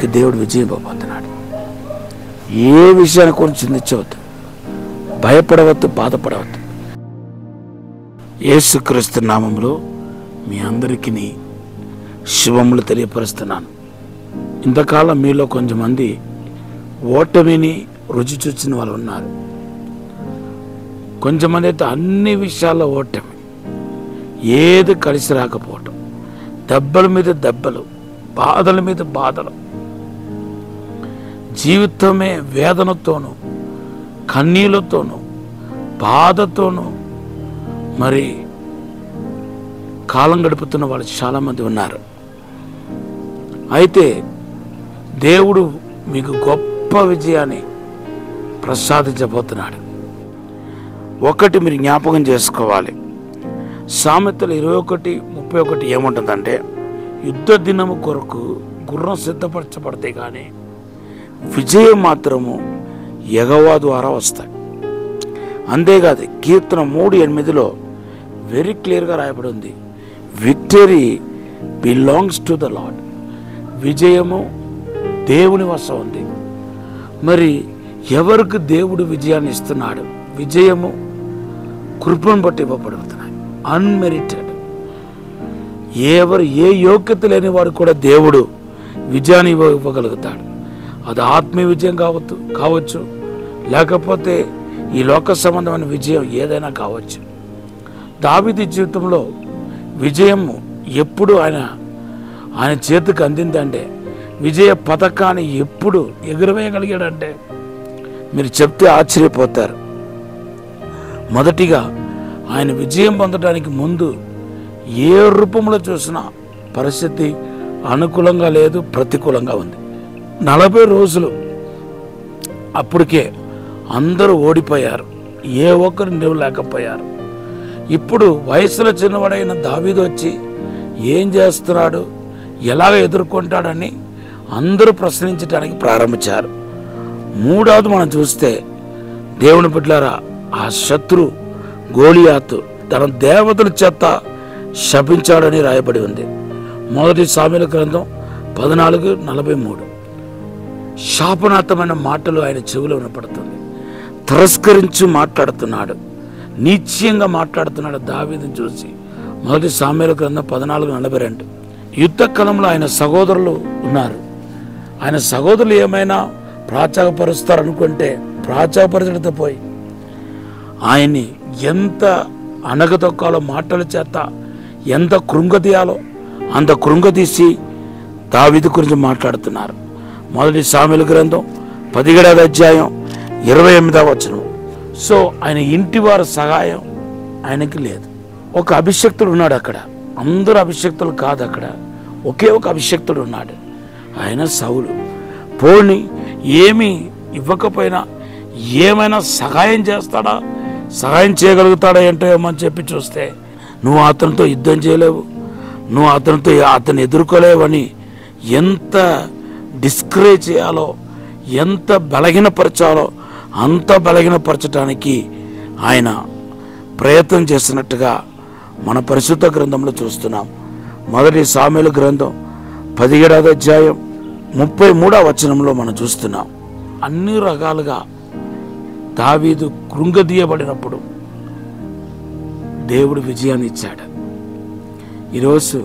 మీకు దేవుడు విజయం ఇవ్వబోతున్నాడు. ఏ విషయాన్ని గురించి చింతించవద్దు, భయపడవద్దు, బాధపడవద్దు. యేసుక్రీస్తు నామములో మీ అందరికీ శుభములు తెలియపరుస్తున్నాను. ఇంతకాలం మీలో కొంతమంది ఓటమిని రుచి చూసిన వాళ్ళు ఉన్నారు. కొంతమంది అయితే అన్ని విషయాల్లో ఓటమి, ఏది కలిసి రాకపోవటం, దెబ్బల మీద దెబ్బలు, బాధల మీద బాధలు, జీవితమే వేదనతోనూ కన్నీళ్లతోనూ బాధతోనూ మరి కాలం గడుపుతున్న వాళ్ళు చాలామంది ఉన్నారు. అయితే దేవుడు మీకు గొప్ప విజయాన్ని ప్రసాదించబోతున్నాడు. ఒకటి మీరు జ్ఞాపకం చేసుకోవాలి. సామెతలు 21:31 ఏముంటుందంటే, యుద్ధ దినము కొరకు గుర్రం సిద్ధపరచబడితే కానీ విజయం మాత్రము యెహోవా ద్వారా వస్తాయి. అంతేకాదు, కీర్తన 3:8 వెరీ క్లియర్గా రాయబడి ఉంది, victory belongs to the lord. విజయము దేవుని వశం ఉంది. మరి ఎవరికి దేవుడు విజయాన్ని ఇస్తున్నాడు? విజయము కృపను బట్టి ఇవ్వబడుతున్నాయి, అన్మెరిటెడ్. ఏ యోగ్యత లేని వాడు కూడా దేవుడు విజయాన్ని ఇవ్వగలుగుతాడు. అది ఆత్మీయ విజయం కావచ్చు, లేకపోతే ఈ లోక సంబంధమైన విజయం ఏదైనా కావచ్చు. దావీదు జీవితంలో విజయము ఎప్పుడు ఆయన చేతికి అందిందంటే, విజయ పథకాన్ని ఎప్పుడు ఎగురవేయగలిగాడంటే మీరు చెప్తే ఆశ్చర్యపోతారు. మొదటిగా ఆయన విజయం పొందడానికి ముందు ఏ రూపంలో చూసినా పరిస్థితి అనుకూలంగా లేదు, ప్రతికూలంగా ఉంది. 40 రోజులు అప్పటికే అందరూ ఓడిపోయారు, ఏ ఒక్కరు నిలవలేకపోయారు. ఇప్పుడు వయసులో చిన్నవాడైన దావీదు వచ్చి ఏం చేస్తున్నాడు, ఎలాగ ఎదుర్కొంటాడని అందరూ ప్రశ్నించడానికి ప్రారంభించారు. మూడవది మనం చూస్తే, దేవుని బిడ్డలారా, ఆ శత్రు గోలియాతు తన దేవతల చేత శపించాడని రాయబడి ఉంది. 1 సామెల గ్రంథం 14:43. శాపనార్థమైన మాటలు ఆయన చెవిలో వినపడుతుంది. తిరస్కరించి మాట్లాడుతున్నాడు, నీచ్యంగా మాట్లాడుతున్నాడు దావీదును చూసి. 1 సామెల గ్రంథం 14:42. యుద్ధ కాలంలో ఆయన సహోదరులు ఉన్నారు. ఆయన సహోదరులు ఏమైనా ప్రాచారపరుస్తారనుకుంటే ప్రాచారపరచడంతో పోయి ఆయన్ని ఎంత అనగదొక్కాలో మాటల చేత ఎంత కృంగదీయాలో అంత కృంగదీసి దావీదు గురించి మాట్లాడుతున్నారు. 1 సామెల గ్రంథం 17:28. సో ఆయన ఇంటి వారి సహాయం ఆయనకి లేదు. ఒక అభిషక్తుడు ఉన్నాడు అక్కడ, అందరూ అభిషక్తులు కాదు, అక్కడ ఒకే ఒక అభిషక్తుడు ఉన్నాడు, ఆయన సౌలు. పోని ఏమీ ఇవ్వకపోయినా ఏమైనా సహాయం చేస్తాడా, సహాయం చేయగలుగుతాడా ఏంటోమని చెప్పి చూస్తే, నువ్వు అతనితో యుద్ధం చేయలేవు, నువ్వు అతన్ని ఎదుర్కోలేవని ఎంత డిస్కరేజ్ చేయాలో, ఎంత బలహీనపరచాలో అంత బలహీనపరచడానికి ఆయన ప్రయత్నం చేస్తున్నట్టుగా మన పరిశుద్ధ గ్రంథంలో చూస్తున్నాం. 1 సామెల గ్రంథం 17:33 మనం చూస్తున్నాం. అన్ని రకాలుగా దావీదు కృంగదీయబడినప్పుడు దేవుడు విజయాన్ని ఇచ్చాడు. ఈరోజు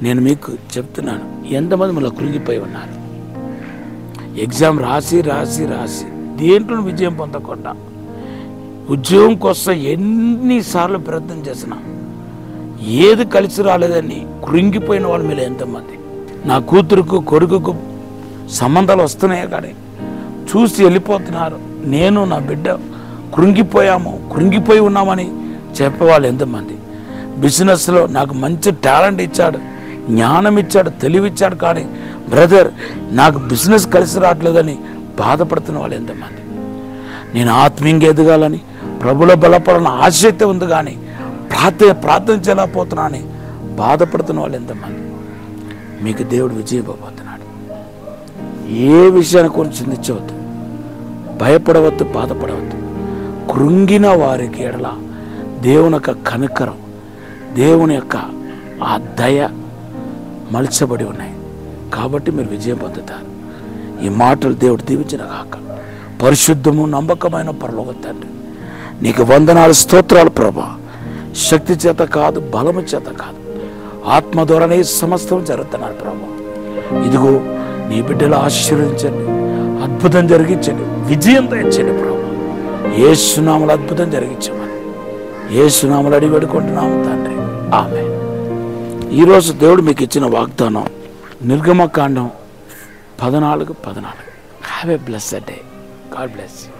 నేను మీకు చెప్తున్నాను, ఎంతమంది మళ్ళీ కృంగిపోయి ఉన్నారు. ఎగ్జామ్ రాసి దేంట్లో విజయం పొందకుండా, ఉద్యోగం కోసం ఎన్నిసార్లు ప్రయత్నం చేసినా ఏది కలిసి రాలేదని కృంగిపోయిన వాళ్ళు మీరు ఎంతమంది? నా కూతురుకు కొడుకుకు సంబంధాలు వస్తున్నాయే కానీ చూసి వెళ్ళిపోతున్నారు. నేను నా బిడ్డ కృంగిపోయి ఉన్నామని చెప్పేవాళ్ళు ఎంతమంది? బిజినెస్లో నాకు మంచి టాలెంట్ ఇచ్చాడు, జ్ఞానం ఇచ్చాడు, తెలివిచ్చాడు, కానీ బ్రదర్ నాకు బిజినెస్ కలిసి రావట్లేదని బాధపడుతున్న వాళ్ళు ఎంతమంది? నేను ఆత్మీయంగా ఎదగాలని ప్రభులో బలపడాలని ఆసక్తి ఉంది, కానీ ప్రార్థించలేకపోతున్నా అని బాధపడుతున్న వాళ్ళు ఎంతమంది? మీకు దేవుడు విజయం ఇవ్వబోతున్నాడు. ఏ విషయాన్ని గురించి చింతించవద్దు, భయపడవద్దు, బాధపడవద్దు. కృంగిన వారికి ఎడల దేవుని యొక్క కనికరం, దేవుని యొక్క ఆ దయ మలచబడి ఉన్నాయి. కాబట్టి మీరు విజయం పొందుతారు. ఈ మాటలు దేవుడు దీవించిన గాక. పరిశుద్ధము నమ్మకమైన పరలోక తండ్రి, నీకు వందనాలు, స్తోత్రాలు ప్రభా. శక్తి చేత కాదు, బలము చేత కాదు, ఆత్మ ద్వారానే సమస్తం జరుగుతున్నారు ప్రభా. ఇదిగో నీ బిడ్డలు ఆశీర్వదించండి, అద్భుతం జరిగించండి, విజయం తెచ్చండి ప్రభా. యేసునామములో అద్భుతం జరిగించమని యేసునామములో అడిగి వేడుకుంటున్నాము తండ్రి, ఆమేన్. ఈరోజు దేవుడు మీకు ఇచ్చిన వాగ్దానం నిర్గమకాండం 14:14. Have a blessed day. God bless you.